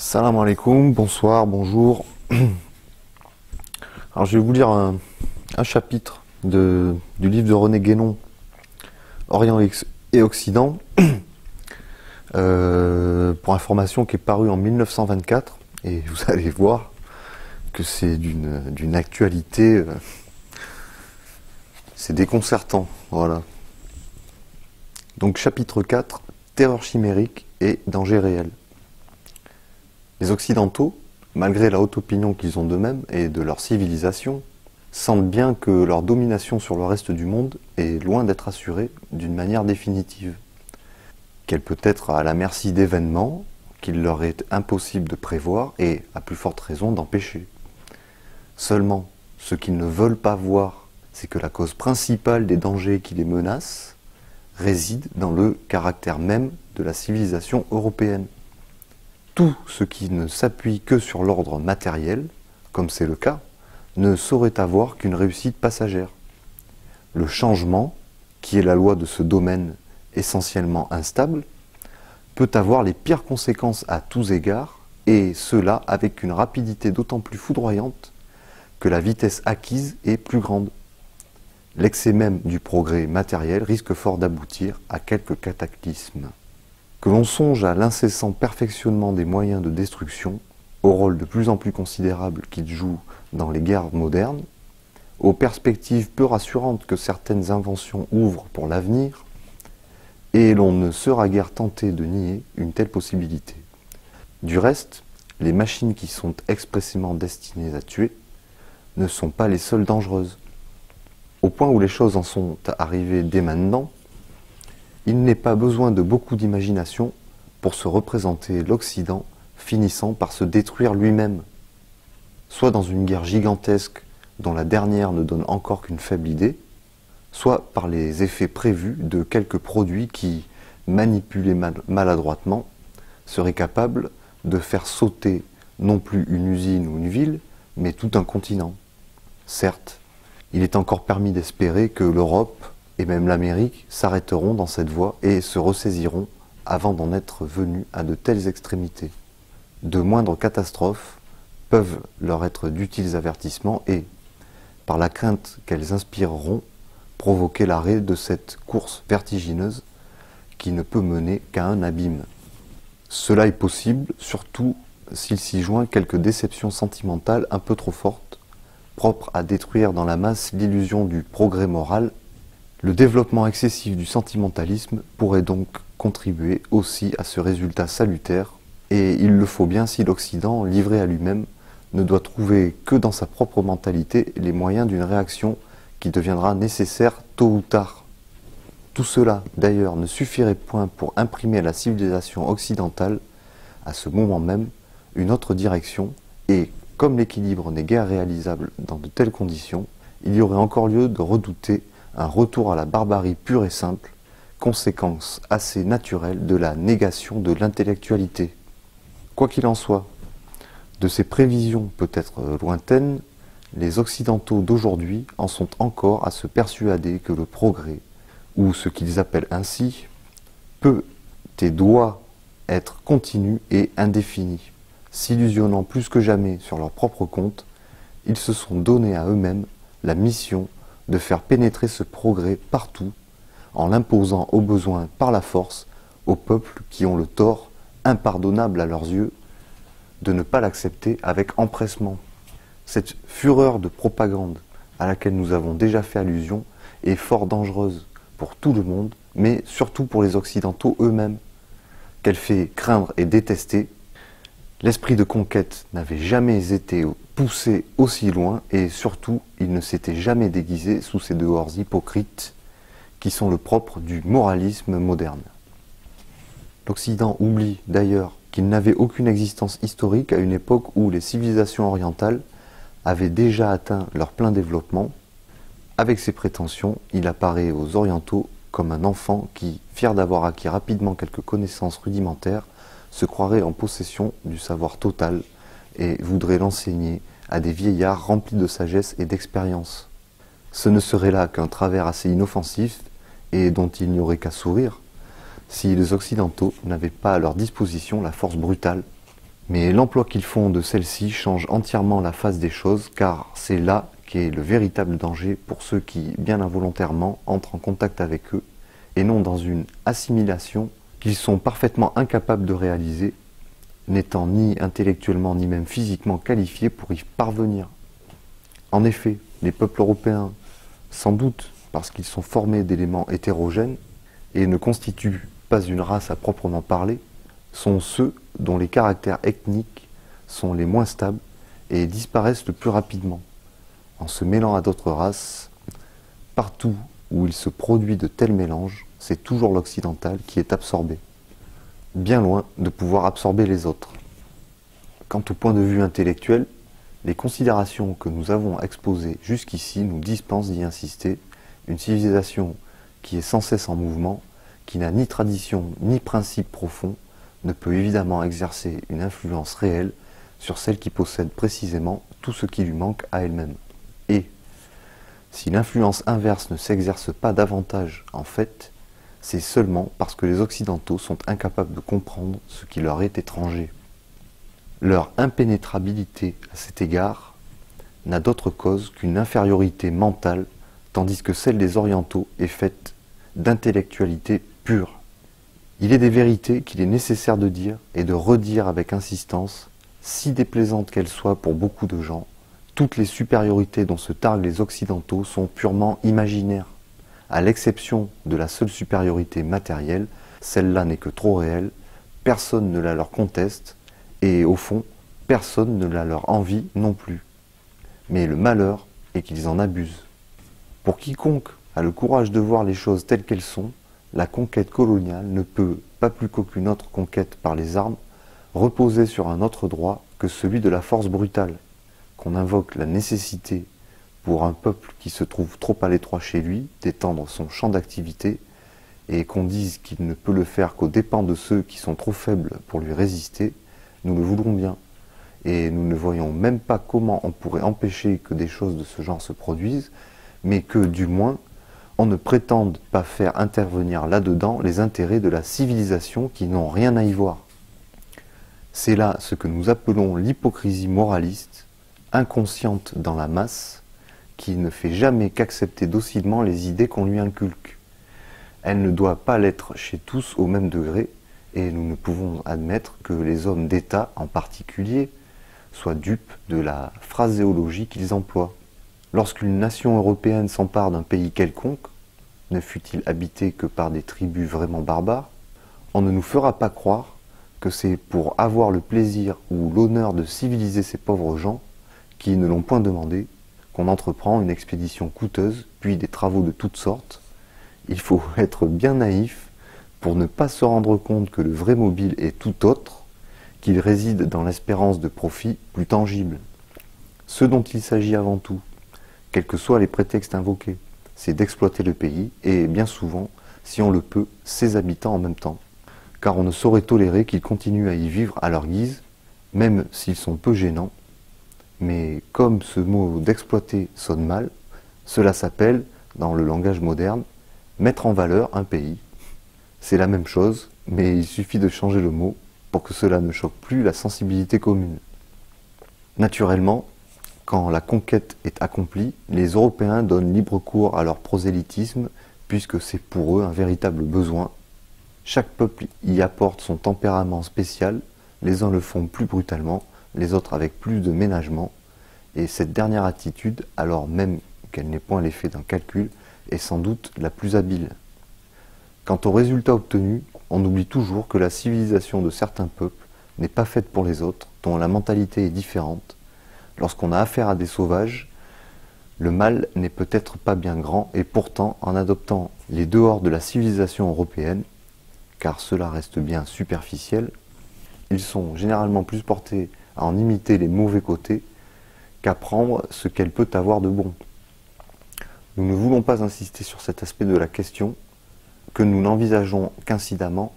Salam alaikum, bonsoir, bonjour. Alors je vais vous lire un chapitre du livre de René Guénon, Orient et Occident, pour information qui est paru en 1924, et vous allez voir que c'est d'une actualité, c'est déconcertant, voilà. Donc chapitre 4, terreur chimérique et danger réel. Les Occidentaux, malgré la haute opinion qu'ils ont d'eux-mêmes et de leur civilisation, sentent bien que leur domination sur le reste du monde est loin d'être assurée d'une manière définitive, qu'elle peut être à la merci d'événements qu'il leur est impossible de prévoir et, à plus forte raison, d'empêcher. Seulement, ce qu'ils ne veulent pas voir, c'est que la cause principale des dangers qui les menacent réside dans le caractère même de la civilisation européenne. Tout ce qui ne s'appuie que sur l'ordre matériel, comme c'est le cas, ne saurait avoir qu'une réussite passagère. Le changement, qui est la loi de ce domaine essentiellement instable, peut avoir les pires conséquences à tous égards, et cela avec une rapidité d'autant plus foudroyante que la vitesse acquise est plus grande. L'excès même du progrès matériel risque fort d'aboutir à quelques cataclysmes. Que l'on songe à l'incessant perfectionnement des moyens de destruction, au rôle de plus en plus considérable qu'ils jouent dans les guerres modernes, aux perspectives peu rassurantes que certaines inventions ouvrent pour l'avenir, et l'on ne sera guère tenté de nier une telle possibilité. Du reste, les machines qui sont expressément destinées à tuer ne sont pas les seules dangereuses. Au point où les choses en sont arrivées dès maintenant, il n'est pas besoin de beaucoup d'imagination pour se représenter l'Occident finissant par se détruire lui-même, soit dans une guerre gigantesque dont la dernière ne donne encore qu'une faible idée, soit par les effets prévus de quelques produits qui, manipulés maladroitement, seraient capables de faire sauter non plus une usine ou une ville, mais tout un continent. Certes, il est encore permis d'espérer que l'Europe et même l'Amérique s'arrêteront dans cette voie et se ressaisiront avant d'en être venus à de telles extrémités. De moindres catastrophes peuvent leur être d'utiles avertissements et, par la crainte qu'elles inspireront, provoquer l'arrêt de cette course vertigineuse qui ne peut mener qu'à un abîme. Cela est possible, surtout s'il s'y joint quelques déceptions sentimentales un peu trop fortes, propres à détruire dans la masse l'illusion du progrès moral. Le développement excessif du sentimentalisme pourrait donc contribuer aussi à ce résultat salutaire, et il le faut bien si l'Occident, livré à lui-même, ne doit trouver que dans sa propre mentalité les moyens d'une réaction qui deviendra nécessaire tôt ou tard. Tout cela, d'ailleurs, ne suffirait point pour imprimer à la civilisation occidentale, à ce moment même, une autre direction, et, comme l'équilibre n'est guère réalisable dans de telles conditions, il y aurait encore lieu de redouter un retour à la barbarie pure et simple, conséquence assez naturelle de la négation de l'intellectualité. Quoi qu'il en soit, de ces prévisions peut-être lointaines, les Occidentaux d'aujourd'hui en sont encore à se persuader que le progrès, ou ce qu'ils appellent ainsi, peut et doit être continu et indéfini. S'illusionnant plus que jamais sur leur propre compte, ils se sont donné à eux-mêmes la mission de faire pénétrer ce progrès partout, en l'imposant au besoin par la force aux peuples qui ont le tort, impardonnable à leurs yeux, de ne pas l'accepter avec empressement. Cette fureur de propagande à laquelle nous avons déjà fait allusion est fort dangereuse pour tout le monde, mais surtout pour les Occidentaux eux-mêmes, qu'elle fait craindre et détester. L'esprit de conquête n'avait jamais été poussé aussi loin et surtout il ne s'était jamais déguisé sous ces dehors hypocrites qui sont le propre du moralisme moderne. L'Occident oublie d'ailleurs qu'il n'avait aucune existence historique à une époque où les civilisations orientales avaient déjà atteint leur plein développement. Avec ses prétentions, il apparaît aux Orientaux comme un enfant qui, fier d'avoir acquis rapidement quelques connaissances rudimentaires, se croirait en possession du savoir total et voudrait l'enseigner à des vieillards remplis de sagesse et d'expérience. Ce ne serait là qu'un travers assez inoffensif et dont il n'y aurait qu'à sourire si les Occidentaux n'avaient pas à leur disposition la force brutale Mais l'emploi qu'ils font de celle-ci change entièrement la face des choses, car c'est là qu'est le véritable danger pour ceux qui, bien involontairement, entrent en contact avec eux, et non dans une assimilation qu'ils sont parfaitement incapables de réaliser, n'étant ni intellectuellement ni même physiquement qualifiés pour y parvenir. En effet, les peuples européens, sans doute parce qu'ils sont formés d'éléments hétérogènes et ne constituent pas une race à proprement parler, sont ceux dont les caractères ethniques sont les moins stables et disparaissent le plus rapidement. En se mêlant à d'autres races, partout où il se produit de tels mélanges, c'est toujours l'occidental qui est absorbé, bien loin de pouvoir absorber les autres. Quant au point de vue intellectuel, les considérations que nous avons exposées jusqu'ici nous dispensent d'y insister. Une civilisation qui est sans cesse en mouvement, qui n'a ni tradition ni principe profond, ne peut évidemment exercer une influence réelle sur celle qui possède précisément tout ce qui lui manque à elle-même. Et, si l'influence inverse ne s'exerce pas davantage en fait, c'est seulement parce que les Occidentaux sont incapables de comprendre ce qui leur est étranger. Leur impénétrabilité à cet égard n'a d'autre cause qu'une infériorité mentale, tandis que celle des Orientaux est faite d'intellectualité pure. Il est des vérités qu'il est nécessaire de dire et de redire avec insistance, si déplaisantes qu'elles soient pour beaucoup de gens. Toutes les supériorités dont se targuent les Occidentaux sont purement imaginaires. À l'exception de la seule supériorité matérielle, celle-là n'est que trop réelle, personne ne la leur conteste, et au fond, personne ne la leur envie non plus. Mais le malheur est qu'ils en abusent. Pour quiconque a le courage de voir les choses telles qu'elles sont, la conquête coloniale ne peut, pas plus qu'aucune autre conquête par les armes, reposer sur un autre droit que celui de la force brutale. Qu'on invoque la nécessité pour un peuple qui se trouve trop à l'étroit chez lui d'étendre son champ d'activité, et qu'on dise qu'il ne peut le faire qu'aux dépens de ceux qui sont trop faibles pour lui résister, nous le voudrons bien, et nous ne voyons même pas comment on pourrait empêcher que des choses de ce genre se produisent, mais que, du moins, on ne prétende pas faire intervenir là-dedans les intérêts de la civilisation qui n'ont rien à y voir. C'est là ce que nous appelons l'hypocrisie moraliste, inconsciente dans la masse, qui ne fait jamais qu'accepter docilement les idées qu'on lui inculque. Elle ne doit pas l'être chez tous au même degré, et nous ne pouvons admettre que les hommes d'État en particulier soient dupes de la phraséologie qu'ils emploient. Lorsqu'une nation européenne s'empare d'un pays quelconque, ne fût-il habité que par des tribus vraiment barbares, on ne nous fera pas croire que c'est pour avoir le plaisir ou l'honneur de civiliser ces pauvres gens, qui ne l'ont point demandé, qu'on entreprend une expédition coûteuse, puis des travaux de toutes sortes. Il faut être bien naïf pour ne pas se rendre compte que le vrai mobile est tout autre, qu'il réside dans l'espérance de profit plus tangible. Ce dont il s'agit avant tout, quels que soient les prétextes invoqués, c'est d'exploiter le pays, et bien souvent, si on le peut, ses habitants en même temps, car on ne saurait tolérer qu'ils continuent à y vivre à leur guise, même s'ils sont peu gênants. Mais comme ce mot d'exploiter sonne mal, cela s'appelle, dans le langage moderne, mettre en valeur un pays. C'est la même chose, mais il suffit de changer le mot pour que cela ne choque plus la sensibilité commune. Naturellement, quand la conquête est accomplie, les Européens donnent libre cours à leur prosélytisme, puisque c'est pour eux un véritable besoin. Chaque peuple y apporte son tempérament spécial, les uns le font plus brutalement, les autres avec plus de ménagement, et cette dernière attitude, alors même qu'elle n'est point l'effet d'un calcul, est sans doute la plus habile. Quant aux résultats obtenus, on oublie toujours que la civilisation de certains peuples n'est pas faite pour les autres, dont la mentalité est différente. Lorsqu'on a affaire à des sauvages, le mal n'est peut-être pas bien grand, et pourtant, en adoptant les dehors de la civilisation européenne, car cela reste bien superficiel, ils sont généralement plus portés à en imiter les mauvais côtés qu'à prendre ce qu'elle peut avoir de bon. Nous ne voulons pas insister sur cet aspect de la question, que nous n'envisageons qu'incidemment.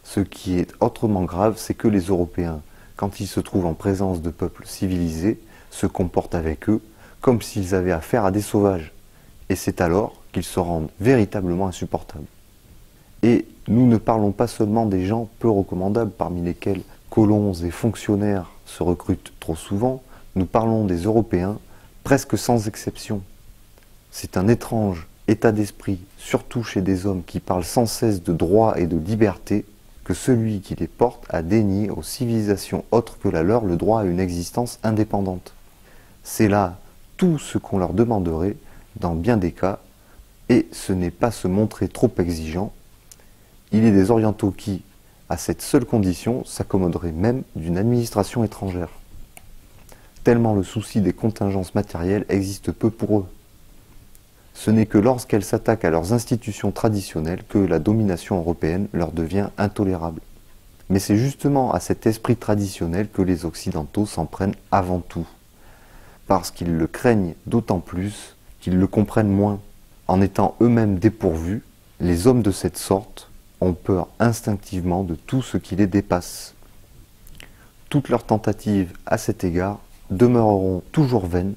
Ce qui est autrement grave, c'est que les Européens, quand ils se trouvent en présence de peuples civilisés, se comportent avec eux comme s'ils avaient affaire à des sauvages. Et c'est alors qu'ils se rendent véritablement insupportables. Et nous ne parlons pas seulement des gens peu recommandables, parmi lesquels colons et fonctionnaires se recrutent trop souvent, nous parlons des Européens presque sans exception. C'est un étrange état d'esprit, surtout chez des hommes qui parlent sans cesse de droit et de liberté, que celui qui les porte à dénier aux civilisations autres que la leur le droit à une existence indépendante. C'est là tout ce qu'on leur demanderait dans bien des cas, et ce n'est pas se montrer trop exigeant. Il est des orientaux qui, à cette seule condition, s'accommoderaient même d'une administration étrangère. Tellement le souci des contingences matérielles existe peu pour eux. Ce n'est que lorsqu'elles s'attaquent à leurs institutions traditionnelles que la domination européenne leur devient intolérable. Mais c'est justement à cet esprit traditionnel que les Occidentaux s'en prennent avant tout, parce qu'ils le craignent d'autant plus qu'ils le comprennent moins. En étant eux-mêmes dépourvus, les hommes de cette sorte ont peur instinctivement de tout ce qui les dépasse. Toutes leurs tentatives à cet égard demeureront toujours vaines,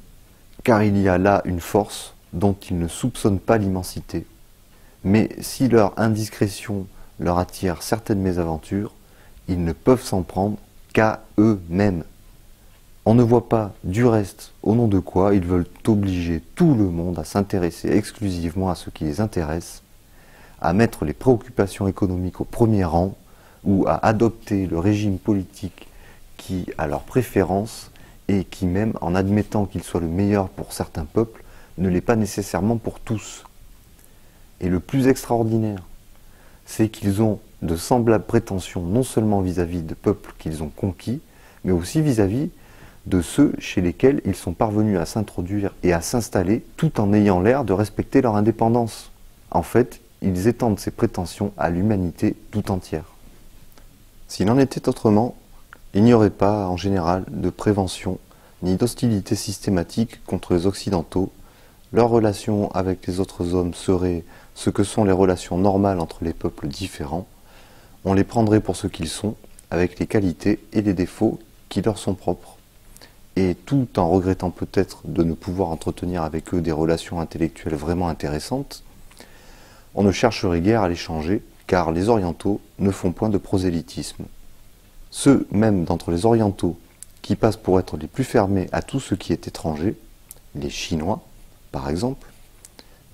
car il y a là une force dont ils ne soupçonnent pas l'immensité. Mais si leur indiscrétion leur attire certaines mésaventures, ils ne peuvent s'en prendre qu'à eux-mêmes. On ne voit pas, du reste, au nom de quoi ils veulent obliger tout le monde à s'intéresser exclusivement à ce qui les intéresse, à mettre les préoccupations économiques au premier rang, ou à adopter le régime politique qui a leur préférence et qui, même en admettant qu'il soit le meilleur pour certains peuples, ne l'est pas nécessairement pour tous. Et le plus extraordinaire, c'est qu'ils ont de semblables prétentions non seulement vis-à-vis de peuples qu'ils ont conquis, mais aussi vis-à-vis de ceux chez lesquels ils sont parvenus à s'introduire et à s'installer tout en ayant l'air de respecter leur indépendance. En fait, ils étendent ces prétentions à l'humanité tout entière. S'il en était autrement, il n'y aurait pas, en général, de prévention ni d'hostilité systématique contre les Occidentaux. Leurs relations avec les autres hommes seraient ce que sont les relations normales entre les peuples différents. On les prendrait pour ce qu'ils sont, avec les qualités et les défauts qui leur sont propres. Et tout en regrettant peut-être de ne pouvoir entretenir avec eux des relations intellectuelles vraiment intéressantes, on ne chercherait guère à les changer, car les orientaux ne font point de prosélytisme. Ceux même d'entre les orientaux qui passent pour être les plus fermés à tout ce qui est étranger, les Chinois, par exemple,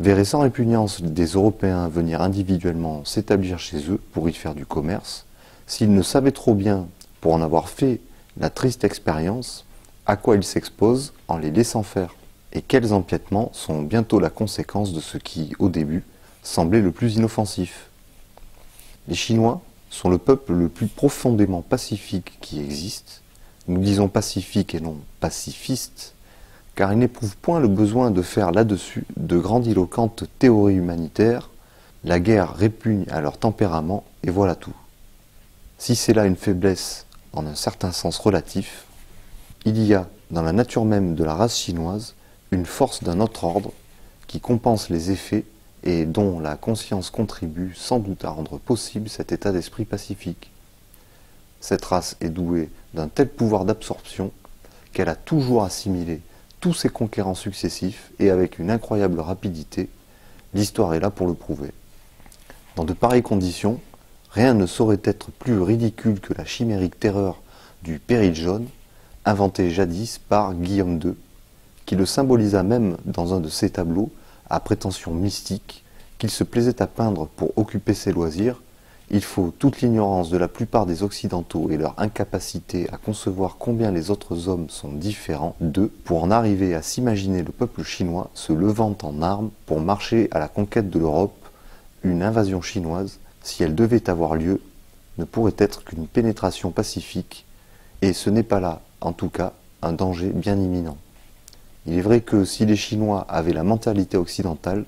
verraient sans répugnance des Européens venir individuellement s'établir chez eux pour y faire du commerce, s'ils ne savaient trop bien, pour en avoir fait la triste expérience, à quoi ils s'exposent en les laissant faire, et quels empiètements sont bientôt la conséquence de ce qui, au début, semblait le plus inoffensif. Les Chinois sont le peuple le plus profondément pacifique qui existe. Nous disons pacifique et non pacifiste, car ils n'éprouvent point le besoin de faire là-dessus de grandiloquentes théories humanitaires. La guerre répugne à leur tempérament, et voilà tout. Si c'est là une faiblesse en un certain sens relatif, il y a dans la nature même de la race chinoise une force d'un autre ordre qui compense les effets et dont la conscience contribue sans doute à rendre possible cet état d'esprit pacifique. Cette race est douée d'un tel pouvoir d'absorption qu'elle a toujours assimilé tous ses conquérants successifs et avec une incroyable rapidité. L'histoire est là pour le prouver. Dans de pareilles conditions, rien ne saurait être plus ridicule que la chimérique terreur du péril jaune, inventé jadis par Guillaume II, qui le symbolisa même dans un de ses tableaux à prétention mystique qu'il se plaisait à peindre pour occuper ses loisirs. Il faut toute l'ignorance de la plupart des Occidentaux et leur incapacité à concevoir combien les autres hommes sont différents d'eux pour en arriver à s'imaginer le peuple chinois se levant en armes pour marcher à la conquête de l'Europe. Une invasion chinoise, si elle devait avoir lieu, ne pourrait être qu'une pénétration pacifique, et ce n'est pas là, en tout cas, un danger bien imminent. Il est vrai que si les Chinois avaient la mentalité occidentale,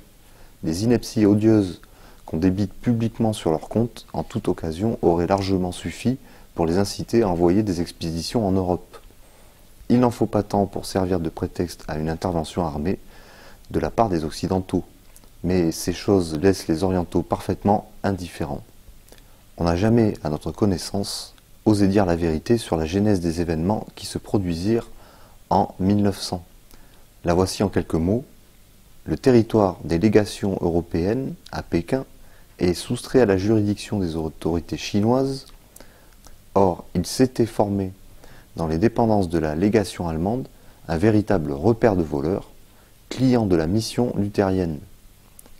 les inepties odieuses qu'on débite publiquement sur leur compte, en toute occasion, auraient largement suffi pour les inciter à envoyer des expéditions en Europe. Il n'en faut pas tant pour servir de prétexte à une intervention armée de la part des Occidentaux, mais ces choses laissent les Orientaux parfaitement indifférents. On n'a jamais, à notre connaissance, osé dire la vérité sur la genèse des événements qui se produisirent en 1900. La voici en quelques mots. Le territoire des légations européennes à Pékin est soustrait à la juridiction des autorités chinoises Or, il s'était formé dans les dépendances de la légation allemande un véritable repère de voleurs, clients de la mission luthérienne,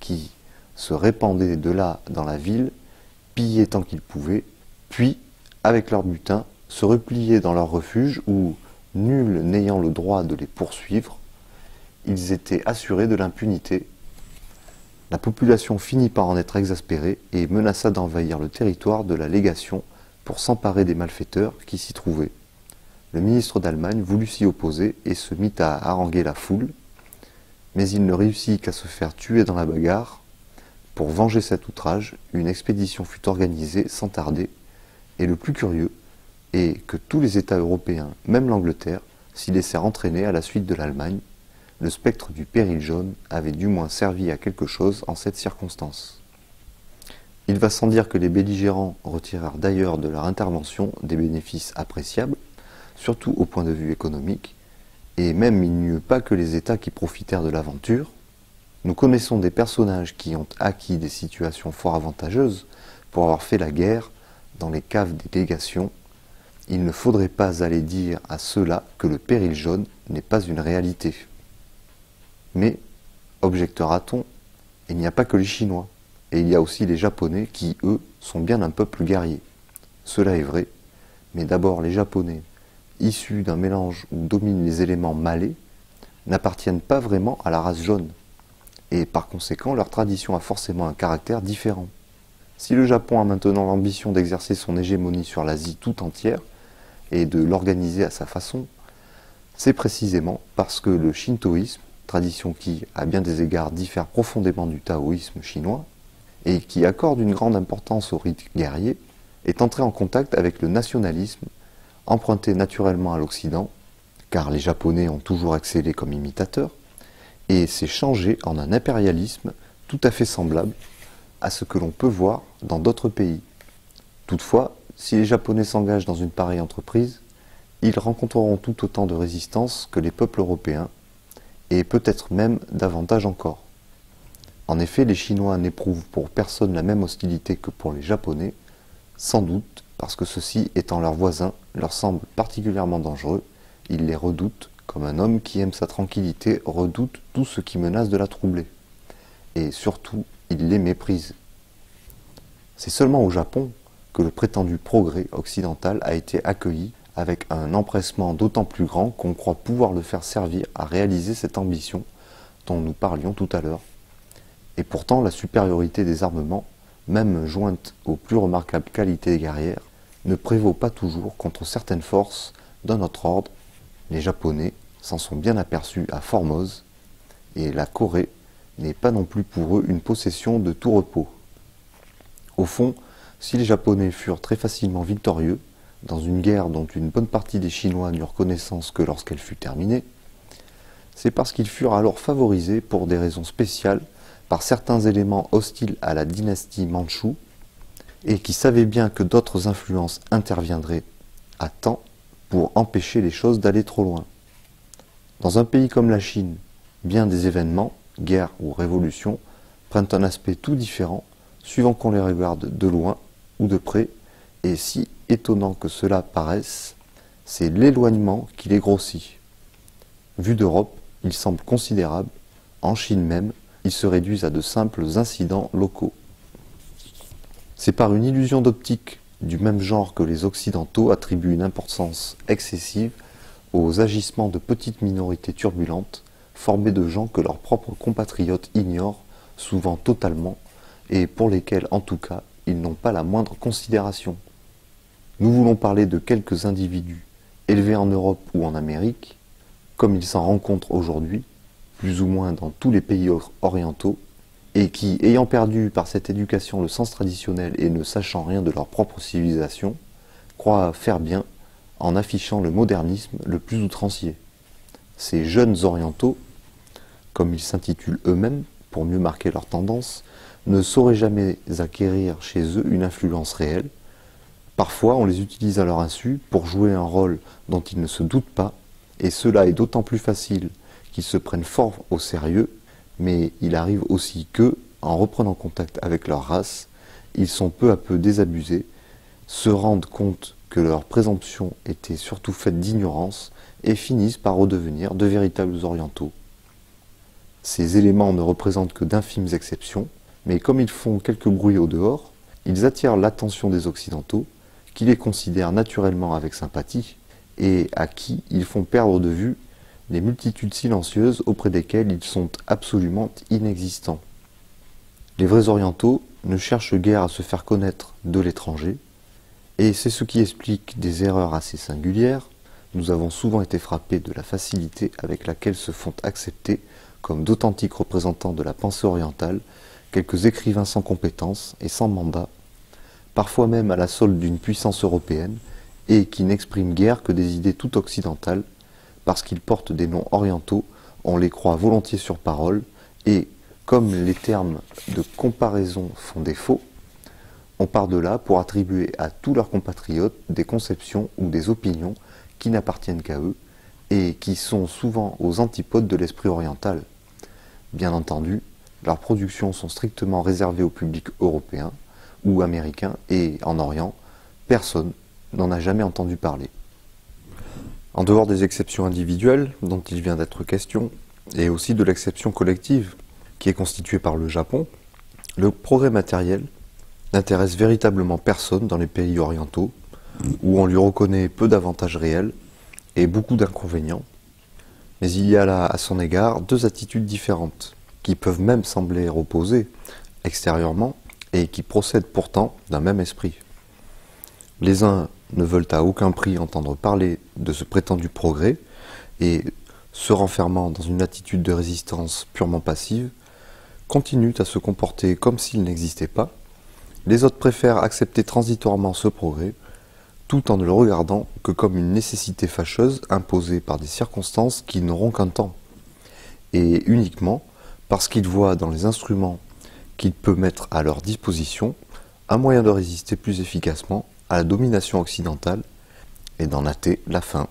qui se répandaient de là dans la ville, pillaient tant qu'ils pouvaient, puis, avec leur butin, se repliaient dans leur refuge où, nul n'ayant le droit de les poursuivre, ils étaient assurés de l'impunité. La population finit par en être exaspérée et menaça d'envahir le territoire de la légation pour s'emparer des malfaiteurs qui s'y trouvaient. Le ministre d'Allemagne voulut s'y opposer et se mit à haranguer la foule, mais il ne réussit qu'à se faire tuer dans la bagarre. Pour venger cet outrage, une expédition fut organisée sans tarder, et le plus curieux est que tous les États européens, même l'Angleterre, s'y laissèrent entraîner à la suite de l'Allemagne. Le spectre du péril jaune avait du moins servi à quelque chose en cette circonstance. Il va sans dire que les belligérants retirèrent d'ailleurs de leur intervention des bénéfices appréciables, surtout au point de vue économique, et même il n'y eut pas que les États qui profitèrent de l'aventure. Nous connaissons des personnages qui ont acquis des situations fort avantageuses pour avoir fait la guerre dans les caves des légations. Il ne faudrait pas aller dire à ceux-là que le péril jaune n'est pas une réalité. Mais, objectera-t-on, il n'y a pas que les Chinois, et il y a aussi les Japonais qui, eux, sont bien un peuple guerrier. Cela est vrai, mais d'abord les Japonais, issus d'un mélange où dominent les éléments malais, n'appartiennent pas vraiment à la race jaune, et par conséquent leur tradition a forcément un caractère différent. Si le Japon a maintenant l'ambition d'exercer son hégémonie sur l'Asie tout entière, et de l'organiser à sa façon, c'est précisément parce que le shintoïsme, tradition qui, à bien des égards, diffère profondément du taoïsme chinois, et qui accorde une grande importance au rite guerrier, est entré en contact avec le nationalisme, emprunté naturellement à l'Occident, car les Japonais ont toujours excellé comme imitateurs, et s'est changé en un impérialisme tout à fait semblable à ce que l'on peut voir dans d'autres pays. Toutefois, si les Japonais s'engagent dans une pareille entreprise, ils rencontreront tout autant de résistance que les peuples européens, et peut-être même davantage encore. En effet, les Chinois n'éprouvent pour personne la même hostilité que pour les Japonais, sans doute parce que ceux-ci, étant leurs voisins, leur semblent particulièrement dangereux. Ils les redoutent, comme un homme qui aime sa tranquillité redoute tout ce qui menace de la troubler. Et surtout, ils les méprisent. C'est seulement au Japon que le prétendu progrès occidental a été accueilli avec un empressement d'autant plus grand qu'on croit pouvoir le faire servir à réaliser cette ambition dont nous parlions tout à l'heure. Et pourtant, la supériorité des armements, même jointe aux plus remarquables qualités guerrières, ne prévaut pas toujours contre certaines forces d'un autre ordre. Les Japonais s'en sont bien aperçus à Formose, et la Corée n'est pas non plus pour eux une possession de tout repos. Au fond, si les Japonais furent très facilement victorieux, dans une guerre dont une bonne partie des Chinois n'eurent connaissance que lorsqu'elle fut terminée, c'est parce qu'ils furent alors favorisés pour des raisons spéciales par certains éléments hostiles à la dynastie mandchoue et qui savaient bien que d'autres influences interviendraient à temps pour empêcher les choses d'aller trop loin. Dans un pays comme la Chine, bien des événements, guerre ou révolution, prennent un aspect tout différent suivant qu'on les regarde de loin ou de près, et si étonnant que cela paraisse, c'est l'éloignement qui les grossit. Vu d'Europe, ils semblent considérables, en Chine même, ils se réduisent à de simples incidents locaux. C'est par une illusion d'optique du même genre que les Occidentaux attribuent une importance excessive aux agissements de petites minorités turbulentes, formées de gens que leurs propres compatriotes ignorent, souvent totalement, et pour lesquels, en tout cas, ils n'ont pas la moindre considération. Nous voulons parler de quelques individus élevés en Europe ou en Amérique, comme il s'en rencontre aujourd'hui, plus ou moins dans tous les pays orientaux, et qui, ayant perdu par cette éducation le sens traditionnel et ne sachant rien de leur propre civilisation, croient faire bien en affichant le modernisme le plus outrancier. Ces jeunes orientaux, comme ils s'intitulent eux-mêmes, pour mieux marquer leur tendance, ne sauraient jamais acquérir chez eux une influence réelle. Parfois, on les utilise à leur insu pour jouer un rôle dont ils ne se doutent pas, et cela est d'autant plus facile qu'ils se prennent fort au sérieux, mais il arrive aussi que, en reprenant contact avec leur race, ils sont peu à peu désabusés, se rendent compte que leur présomption était surtout faite d'ignorance et finissent par redevenir de véritables orientaux. Ces éléments ne représentent que d'infimes exceptions, mais comme ils font quelques bruits au dehors, ils attirent l'attention des Occidentaux, qui les considèrent naturellement avec sympathie, et à qui ils font perdre de vue les multitudes silencieuses auprès desquelles ils sont absolument inexistants. Les vrais orientaux ne cherchent guère à se faire connaître de l'étranger, et c'est ce qui explique des erreurs assez singulières. Nous avons souvent été frappés de la facilité avec laquelle se font accepter comme d'authentiques représentants de la pensée orientale quelques écrivains sans compétences et sans mandat, parfois même à la solde d'une puissance européenne, et qui n'expriment guère que des idées tout occidentales, parce qu'ils portent des noms orientaux, on les croit volontiers sur parole, et, comme les termes de comparaison font défaut, on part de là pour attribuer à tous leurs compatriotes des conceptions ou des opinions qui n'appartiennent qu'à eux, et qui sont souvent aux antipodes de l'esprit oriental. Bien entendu, leurs productions sont strictement réservées au public européen ou américain, et en Orient, personne n'en a jamais entendu parler. En dehors des exceptions individuelles dont il vient d'être question, et aussi de l'exception collective qui est constituée par le Japon, le progrès matériel n'intéresse véritablement personne dans les pays orientaux, où on lui reconnaît peu d'avantages réels et beaucoup d'inconvénients. Mais il y a là, à son égard, deux attitudes différentes, qui peuvent même sembler opposées extérieurement, et qui procèdent pourtant d'un même esprit. Les uns ne veulent à aucun prix entendre parler de ce prétendu progrès, et, se renfermant dans une attitude de résistance purement passive, continuent à se comporter comme s'il n'existait pas. Les autres préfèrent accepter transitoirement ce progrès, tout en ne le regardant que comme une nécessité fâcheuse imposée par des circonstances qui n'auront qu'un temps, et uniquement parce qu'ils voient dans les instruments qu'il peut mettre à leur disposition un moyen de résister plus efficacement à la domination occidentale et d'en hâter la fin.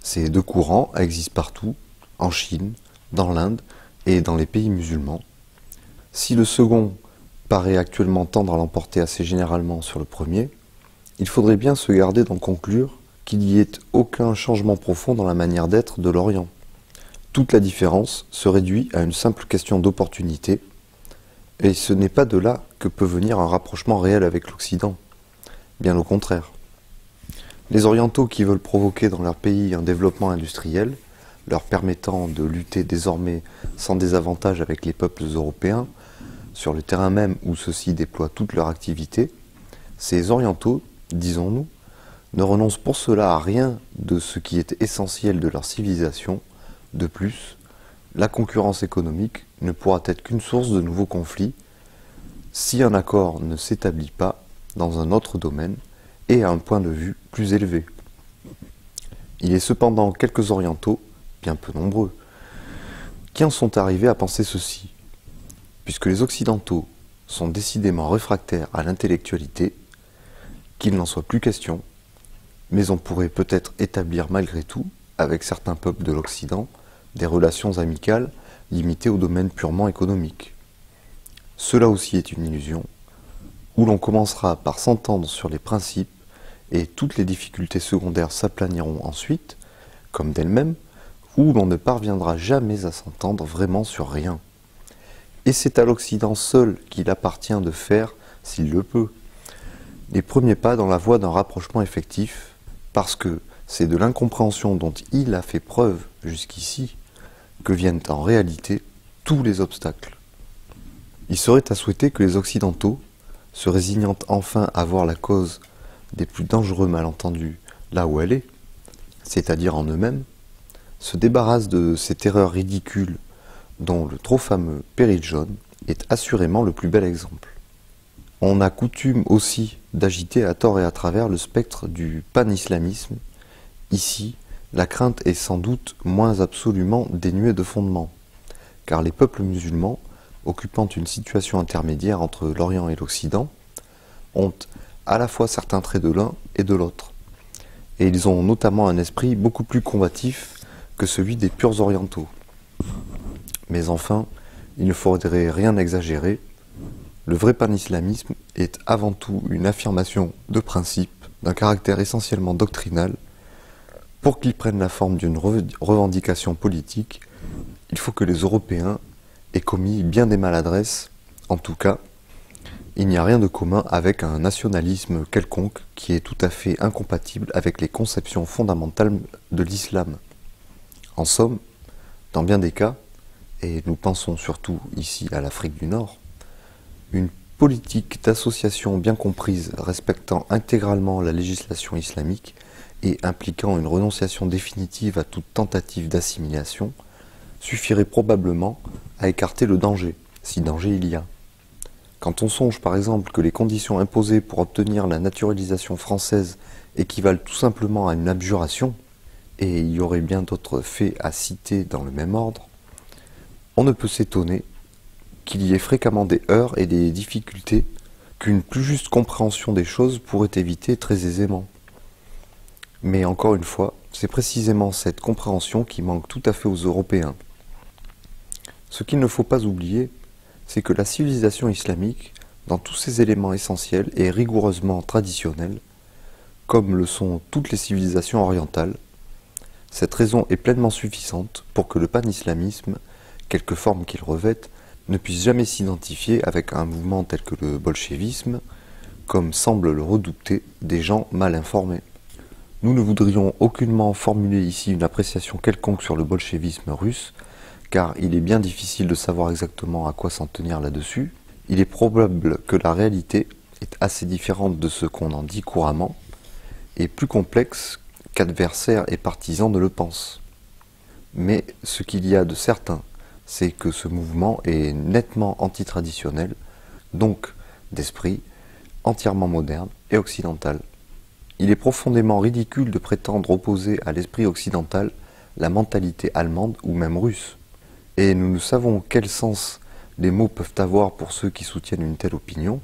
Ces deux courants existent partout, en Chine, dans l'Inde et dans les pays musulmans. Si le second paraît actuellement tendre à l'emporter assez généralement sur le premier, il faudrait bien se garder d'en conclure qu'il n'y ait aucun changement profond dans la manière d'être de l'Orient. Toute la différence se réduit à une simple question d'opportunité, et ce n'est pas de là que peut venir un rapprochement réel avec l'Occident. Bien au contraire. Les Orientaux qui veulent provoquer dans leur pays un développement industriel, leur permettant de lutter désormais sans désavantage avec les peuples européens, sur le terrain même où ceux-ci déploient toute leur activité, ces Orientaux, disons-nous, ne renoncent pour cela à rien de ce qui est essentiel de leur civilisation. De plus, la concurrence économique ne pourra être qu'une source de nouveaux conflits si un accord ne s'établit pas dans un autre domaine et à un point de vue plus élevé. Il est cependant quelques orientaux, bien peu nombreux, qui en sont arrivés à penser ceci. Puisque les occidentaux sont décidément réfractaires à l'intellectualité, qu'il n'en soit plus question, mais on pourrait peut-être établir malgré tout, avec certains peuples de l'Occident, des relations amicales limitées au domaine purement économique. Cela aussi est une illusion, où l'on commencera par s'entendre sur les principes, et toutes les difficultés secondaires s'aplaniront ensuite, comme d'elles-mêmes, où l'on ne parviendra jamais à s'entendre vraiment sur rien. Et c'est à l'Occident seul qu'il appartient de faire, s'il le peut, les premiers pas dans la voie d'un rapprochement effectif, parce que c'est de l'incompréhension dont il a fait preuve jusqu'ici que viennent en réalité tous les obstacles. Il serait à souhaiter que les Occidentaux, se résignant enfin à voir la cause des plus dangereux malentendus là où elle est, c'est-à-dire en eux-mêmes, se débarrassent de ces terreurs ridicules dont le trop fameux péril jaune est assurément le plus bel exemple. On a coutume aussi d'agiter à tort et à travers le spectre du pan-islamisme. Ici, la crainte est sans doute moins absolument dénuée de fondement, car les peuples musulmans, occupant une situation intermédiaire entre l'Orient et l'Occident, ont à la fois certains traits de l'un et de l'autre, et ils ont notamment un esprit beaucoup plus combatif que celui des purs orientaux. Mais enfin, il ne faudrait rien exagérer, le vrai pan-islamisme est avant tout une affirmation de principe, d'un caractère essentiellement doctrinal, pour qu'ils prennent la forme d'une revendication politique, il faut que les Européens aient commis bien des maladresses. En tout cas, il n'y a rien de commun avec un nationalisme quelconque qui est tout à fait incompatible avec les conceptions fondamentales de l'islam. En somme, dans bien des cas, et nous pensons surtout ici à l'Afrique du Nord, une politique d'association bien comprise respectant intégralement la législation islamique et impliquant une renonciation définitive à toute tentative d'assimilation suffirait probablement à écarter le danger, si danger il y a. Quand on songe par exemple que les conditions imposées pour obtenir la naturalisation française équivalent tout simplement à une abjuration, et il y aurait bien d'autres faits à citer dans le même ordre, on ne peut s'étonner qu'il y ait fréquemment des heurts et des difficultés qu'une plus juste compréhension des choses pourrait éviter très aisément. Mais encore une fois, c'est précisément cette compréhension qui manque tout à fait aux Européens. Ce qu'il ne faut pas oublier, c'est que la civilisation islamique, dans tous ses éléments essentiels, est rigoureusement traditionnelle, comme le sont toutes les civilisations orientales. Cette raison est pleinement suffisante pour que le pan-islamisme, quelque forme qu'il revête, ne puisse jamais s'identifier avec un mouvement tel que le bolchevisme, comme semblent le redouter des gens mal informés. Nous ne voudrions aucunement formuler ici une appréciation quelconque sur le bolchevisme russe, car il est bien difficile de savoir exactement à quoi s'en tenir là-dessus. Il est probable que la réalité est assez différente de ce qu'on en dit couramment, et plus complexe qu'adversaires et partisans ne le pensent. Mais ce qu'il y a de certain, c'est que ce mouvement est nettement antitraditionnel, donc d'esprit, entièrement moderne et occidental. Il est profondément ridicule de prétendre opposer à l'esprit occidental la mentalité allemande ou même russe. Et nous ne savons quel sens les mots peuvent avoir pour ceux qui soutiennent une telle opinion,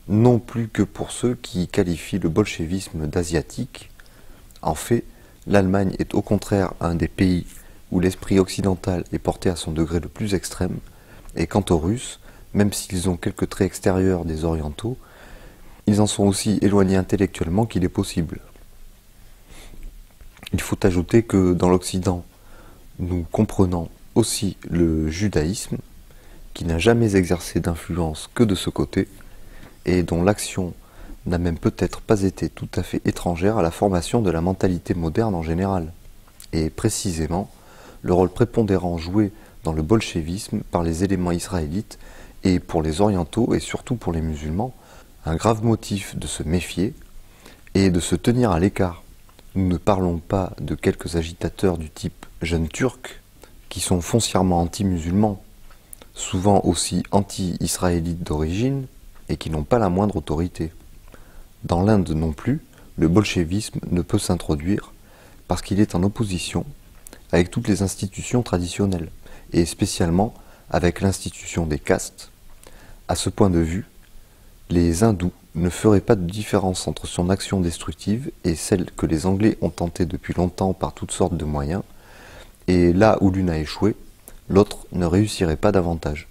non plus que pour ceux qui qualifient le bolchevisme d'asiatique. En fait, l'Allemagne est au contraire un des pays où l'esprit occidental est porté à son degré le plus extrême, et quant aux Russes, même s'ils ont quelques traits extérieurs des orientaux, ils en sont aussi éloignés intellectuellement qu'il est possible. Il faut ajouter que dans l'Occident, nous comprenons aussi le judaïsme, qui n'a jamais exercé d'influence que de ce côté, et dont l'action n'a même peut-être pas été tout à fait étrangère à la formation de la mentalité moderne en général, et précisément le rôle prépondérant joué dans le bolchevisme par les éléments israélites et pour les orientaux et surtout pour les musulmans, un grave motif de se méfier et de se tenir à l'écart. Nous ne parlons pas de quelques agitateurs du type jeunes turcs qui sont foncièrement anti-musulmans, souvent aussi anti-israélites d'origine et qui n'ont pas la moindre autorité. Dans l'Inde non plus, le bolchevisme ne peut s'introduire parce qu'il est en opposition avec toutes les institutions traditionnelles, et spécialement avec l'institution des castes. À ce point de vue, les hindous ne feraient pas de différence entre son action destructive et celle que les Anglais ont tentée depuis longtemps par toutes sortes de moyens, et là où l'une a échoué, l'autre ne réussirait pas davantage.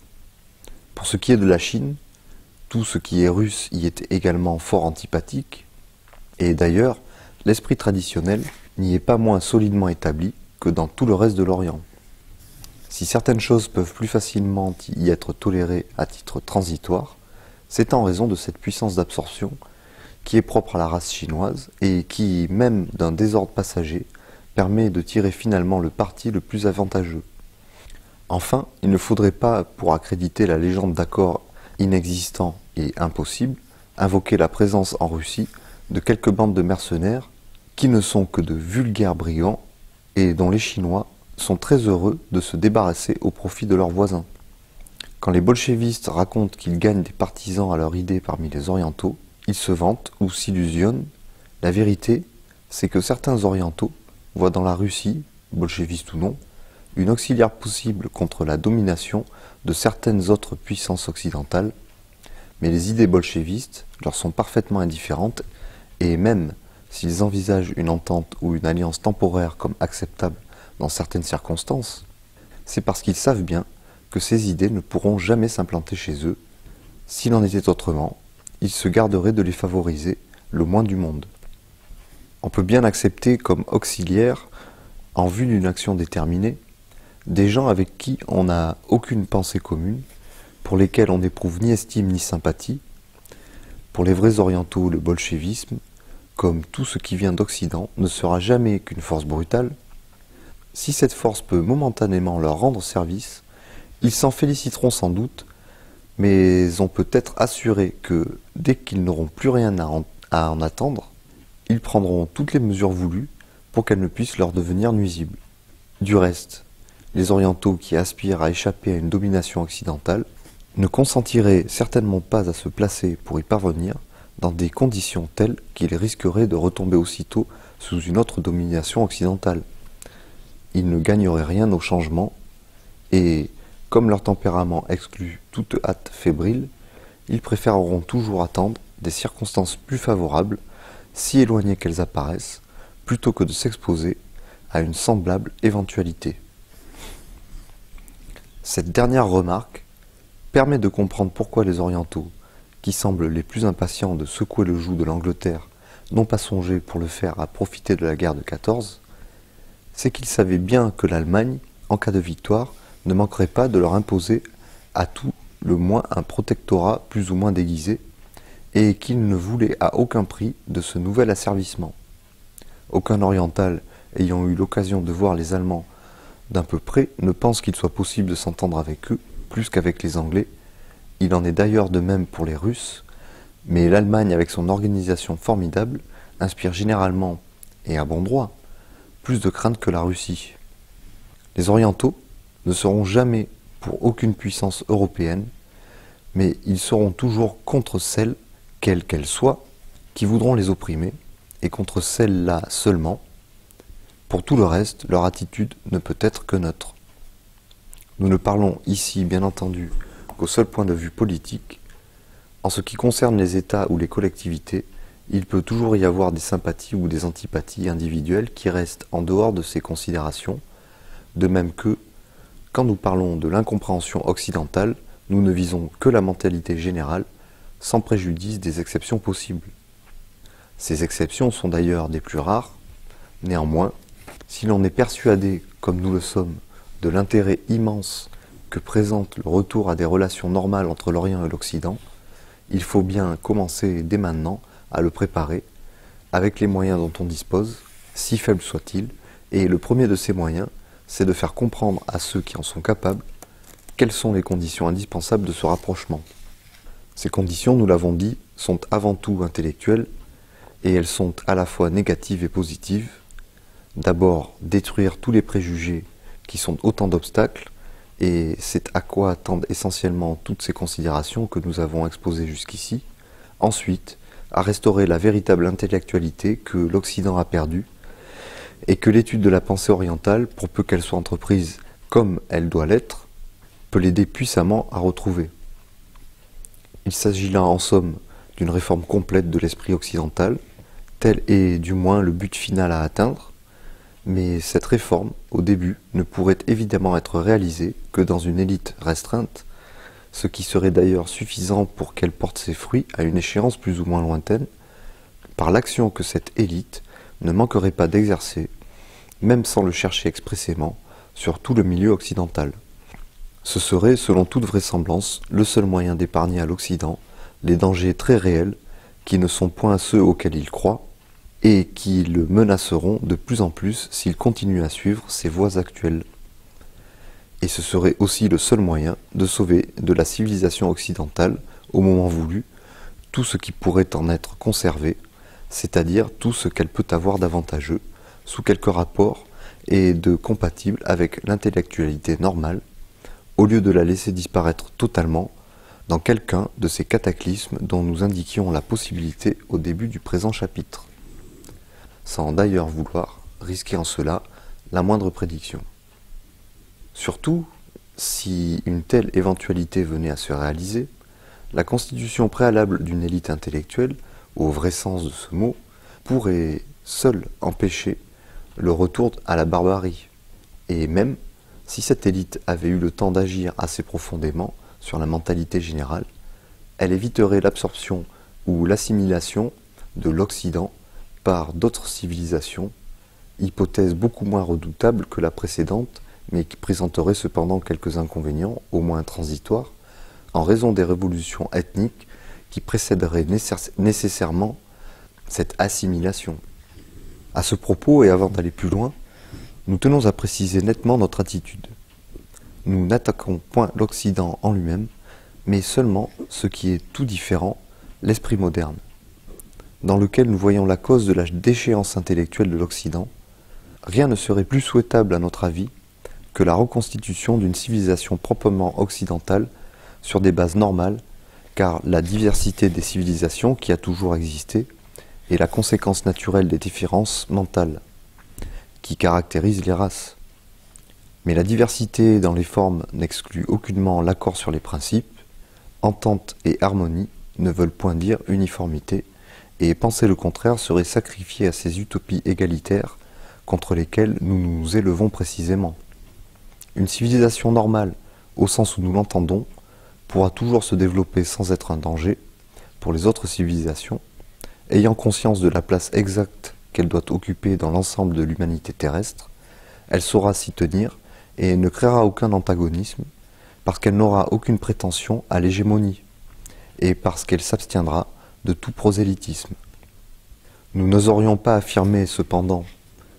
Pour ce qui est de la Chine, tout ce qui est russe y est également fort antipathique, et d'ailleurs, l'esprit traditionnel n'y est pas moins solidement établi que dans tout le reste de l'Orient. Si certaines choses peuvent plus facilement y être tolérées à titre transitoire, c'est en raison de cette puissance d'absorption qui est propre à la race chinoise et qui, même d'un désordre passager, permet de tirer finalement le parti le plus avantageux. Enfin, il ne faudrait pas, pour accréditer la légende d'accords inexistants et impossibles, invoquer la présence en Russie de quelques bandes de mercenaires qui ne sont que de vulgaires brigands et dont les Chinois sont très heureux de se débarrasser au profit de leurs voisins. Quand les bolchevistes racontent qu'ils gagnent des partisans à leur idée parmi les orientaux, ils se vantent ou s'illusionnent. La vérité, c'est que certains orientaux voient dans la Russie, bolchéviste ou non, une auxiliaire possible contre la domination de certaines autres puissances occidentales, mais les idées bolchevistes leur sont parfaitement indifférentes, et même s'ils envisagent une entente ou une alliance temporaire comme acceptable dans certaines circonstances, c'est parce qu'ils savent bien que ces idées ne pourront jamais s'implanter chez eux. S'il en était autrement, ils se garderaient de les favoriser le moins du monde. On peut bien accepter comme auxiliaires, en vue d'une action déterminée, des gens avec qui on n'a aucune pensée commune, pour lesquels on n'éprouve ni estime ni sympathie. Pour les vrais orientaux, le bolchevisme, comme tout ce qui vient d'Occident, ne sera jamais qu'une force brutale. Si cette force peut momentanément leur rendre service, ils s'en féliciteront sans doute, mais on peut être assuré que, dès qu'ils n'auront plus rien à en attendre, ils prendront toutes les mesures voulues pour qu'elles ne puissent leur devenir nuisibles. Du reste, les orientaux qui aspirent à échapper à une domination occidentale ne consentiraient certainement pas à se placer pour y parvenir dans des conditions telles qu'ils risqueraient de retomber aussitôt sous une autre domination occidentale. Ils ne gagneraient rien au changement et, comme leur tempérament exclut toute hâte fébrile, ils préféreront toujours attendre des circonstances plus favorables, si éloignées qu'elles apparaissent, plutôt que de s'exposer à une semblable éventualité. Cette dernière remarque permet de comprendre pourquoi les orientaux, qui semblent les plus impatients de secouer le joug de l'Angleterre, n'ont pas songé pour le faire à profiter de la guerre de 14, c'est qu'ils savaient bien que l'Allemagne, en cas de victoire, ne manquerait pas de leur imposer à tout le moins un protectorat plus ou moins déguisé, et qu'ils ne voulaient à aucun prix de ce nouvel asservissement. Aucun oriental ayant eu l'occasion de voir les Allemands d'un peu près ne pense qu'il soit possible de s'entendre avec eux plus qu'avec les Anglais. Il en est d'ailleurs de même pour les Russes, mais l'Allemagne, avec son organisation formidable, inspire généralement, et à bon droit, plus de crainte que la Russie. Les Orientaux ne seront jamais pour aucune puissance européenne, mais ils seront toujours contre celles, quelles qu'elles soient, qui voudront les opprimer, et contre celles-là seulement. Pour tout le reste, leur attitude ne peut être que neutre. Nous ne parlons ici, bien entendu, qu'au seul point de vue politique. En ce qui concerne les États ou les collectivités, il peut toujours y avoir des sympathies ou des antipathies individuelles qui restent en dehors de ces considérations, de même que, quand nous parlons de l'incompréhension occidentale, nous ne visons que la mentalité générale, sans préjudice des exceptions possibles. Ces exceptions sont d'ailleurs des plus rares. Néanmoins, si l'on est persuadé, comme nous le sommes, de l'intérêt immense que présente le retour à des relations normales entre l'Orient et l'Occident, il faut bien commencer dès maintenant à le préparer, avec les moyens dont on dispose, si faibles soient-ils, et le premier de ces moyens, c'est de faire comprendre à ceux qui en sont capables quelles sont les conditions indispensables de ce rapprochement. Ces conditions, nous l'avons dit, sont avant tout intellectuelles, et elles sont à la fois négatives et positives. D'abord, détruire tous les préjugés qui sont autant d'obstacles, et c'est à quoi tendent essentiellement toutes ces considérations que nous avons exposées jusqu'ici. Ensuite, à restaurer la véritable intellectualité que l'Occident a perdue, et que l'étude de la pensée orientale, pour peu qu'elle soit entreprise comme elle doit l'être, peut l'aider puissamment à retrouver. Il s'agit là en somme d'une réforme complète de l'esprit occidental, tel est du moins le but final à atteindre, mais cette réforme, au début, ne pourrait évidemment être réalisée que dans une élite restreinte, ce qui serait d'ailleurs suffisant pour qu'elle porte ses fruits à une échéance plus ou moins lointaine, par l'action que cette élite ne manquerait pas d'exercer, même sans le chercher expressément, sur tout le milieu occidental. Ce serait, selon toute vraisemblance, le seul moyen d'épargner à l'Occident les dangers très réels qui ne sont point ceux auxquels il croit, et qui le menaceront de plus en plus s'il continue à suivre ses voies actuelles. Et ce serait aussi le seul moyen de sauver de la civilisation occidentale, au moment voulu, tout ce qui pourrait en être conservé, c'est-à-dire tout ce qu'elle peut avoir d'avantageux, sous quelque rapport, et de compatible avec l'intellectualité normale, au lieu de la laisser disparaître totalement dans quelqu'un de ces cataclysmes dont nous indiquions la possibilité au début du présent chapitre, sans d'ailleurs vouloir risquer en cela la moindre prédiction. Surtout, si une telle éventualité venait à se réaliser, la constitution préalable d'une élite intellectuelle, au vrai sens de ce mot, pourrait seule empêcher le retour à la barbarie. Et même, si cette élite avait eu le temps d'agir assez profondément sur la mentalité générale, elle éviterait l'absorption ou l'assimilation de l'Occident par d'autres civilisations, hypothèse beaucoup moins redoutable que la précédente, mais qui présenterait cependant quelques inconvénients, au moins transitoires, en raison des révolutions ethniques qui précéderaient nécessairement cette assimilation. À ce propos, et avant d'aller plus loin, nous tenons à préciser nettement notre attitude. Nous n'attaquons point l'Occident en lui-même, mais seulement ce qui est tout différent, l'esprit moderne, dans lequel nous voyons la cause de la déchéance intellectuelle de l'Occident. Rien ne serait plus souhaitable à notre avis que la reconstitution d'une civilisation proprement occidentale sur des bases normales, car la diversité des civilisations qui a toujours existé est la conséquence naturelle des différences mentales qui caractérisent les races. Mais la diversité dans les formes n'exclut aucunement l'accord sur les principes. Entente et harmonie ne veulent point dire uniformité, et penser le contraire serait sacrifier à ces utopies égalitaires contre lesquelles nous nous élevons précisément. Une civilisation normale, au sens où nous l'entendons, pourra toujours se développer sans être un danger pour les autres civilisations, ayant conscience de la place exacte qu'elle doit occuper dans l'ensemble de l'humanité terrestre. Elle saura s'y tenir et ne créera aucun antagonisme, parce qu'elle n'aura aucune prétention à l'hégémonie, et parce qu'elle s'abstiendra de tout prosélytisme. Nous n'oserions pas affirmer cependant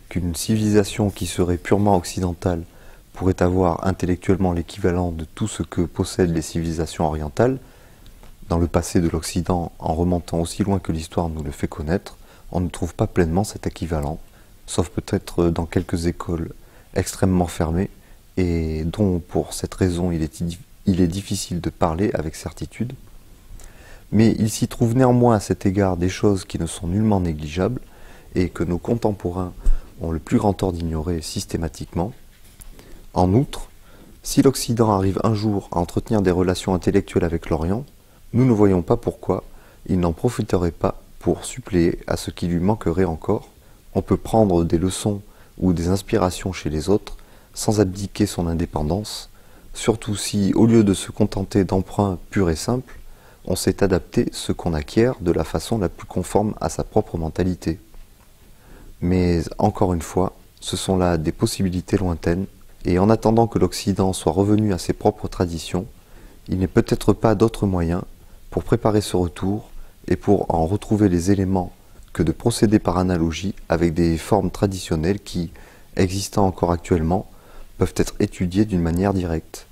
qu'une civilisation qui serait purement occidentale pourrait avoir intellectuellement l'équivalent de tout ce que possèdent les civilisations orientales. Dans le passé de l'Occident, en remontant aussi loin que l'histoire nous le fait connaître, on ne trouve pas pleinement cet équivalent, sauf peut-être dans quelques écoles extrêmement fermées, et dont pour cette raison il est difficile de parler avec certitude. Mais il s'y trouve néanmoins à cet égard des choses qui ne sont nullement négligeables, et que nos contemporains ont le plus grand tort d'ignorer systématiquement. En outre, si l'Occident arrive un jour à entretenir des relations intellectuelles avec l'Orient, nous ne voyons pas pourquoi il n'en profiterait pas pour suppléer à ce qui lui manquerait encore. On peut prendre des leçons ou des inspirations chez les autres sans abdiquer son indépendance, surtout si, au lieu de se contenter d'emprunts purs et simples, on sait adapter ce qu'on acquiert de la façon la plus conforme à sa propre mentalité. Mais, encore une fois, ce sont là des possibilités lointaines, et en attendant que l'Occident soit revenu à ses propres traditions, il n'est peut-être pas d'autre moyen pour préparer ce retour et pour en retrouver les éléments que de procéder par analogie avec des formes traditionnelles qui, existant encore actuellement, peuvent être étudiées d'une manière directe.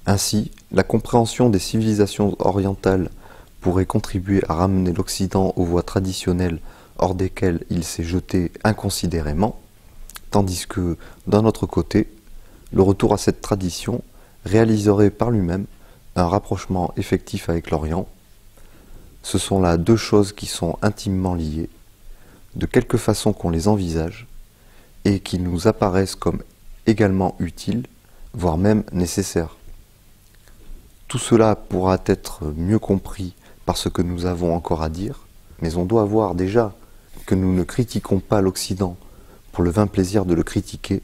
Ainsi, la compréhension des civilisations orientales pourrait contribuer à ramener l'Occident aux voies traditionnelles hors desquelles il s'est jeté inconsidérément, tandis que, d'un autre côté, le retour à cette tradition réaliserait par lui-même un rapprochement effectif avec l'Orient. Ce sont là deux choses qui sont intimement liées, de quelque façon qu'on les envisage, et qui nous apparaissent comme également utiles, voire même nécessaires. Tout cela pourra être mieux compris par ce que nous avons encore à dire, mais on doit voir déjà que nous ne critiquons pas l'Occident pour le vain plaisir de le critiquer,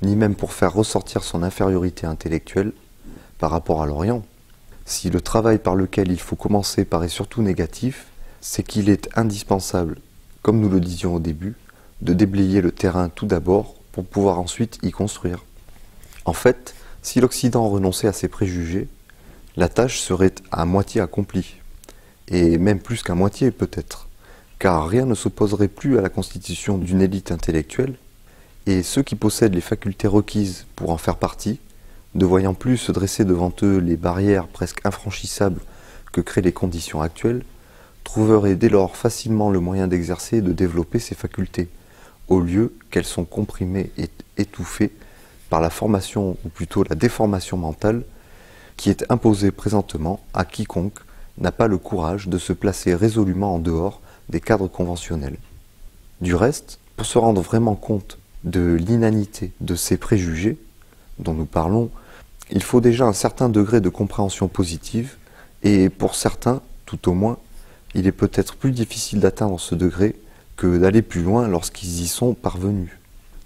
ni même pour faire ressortir son infériorité intellectuelle par rapport à l'Orient. Si le travail par lequel il faut commencer paraît surtout négatif, c'est qu'il est indispensable, comme nous le disions au début, de déblayer le terrain tout d'abord pour pouvoir ensuite y construire. En fait, si l'Occident renonçait à ses préjugés, la tâche serait à moitié accomplie, et même plus qu'à moitié peut-être, car rien ne s'opposerait plus à la constitution d'une élite intellectuelle, et ceux qui possèdent les facultés requises pour en faire partie, ne voyant plus se dresser devant eux les barrières presque infranchissables que créent les conditions actuelles, trouveraient dès lors facilement le moyen d'exercer et de développer ces facultés, au lieu qu'elles sont comprimées et étouffées par la formation, ou plutôt la déformation mentale, qui est imposée présentement à quiconque n'a pas le courage de se placer résolument en dehors des cadres conventionnels. Du reste, pour se rendre vraiment compte de l'inanité de ces préjugés dont nous parlons, il faut déjà un certain degré de compréhension positive, et pour certains, tout au moins, il est peut-être plus difficile d'atteindre ce degré que d'aller plus loin lorsqu'ils y sont parvenus.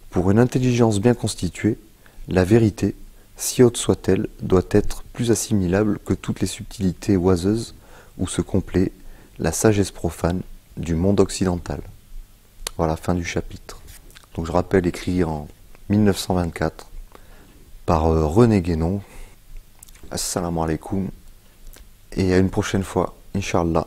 Pour une intelligence bien constituée, la vérité, si haute soit-elle, doit être plus assimilable que toutes les subtilités oiseuses où se complaît la sagesse profane du monde occidental. Voilà, fin du chapitre. Donc je rappelle, écrit en 1924 par René Guénon. Assalamu alaikum. Et à une prochaine fois, Inch'Allah.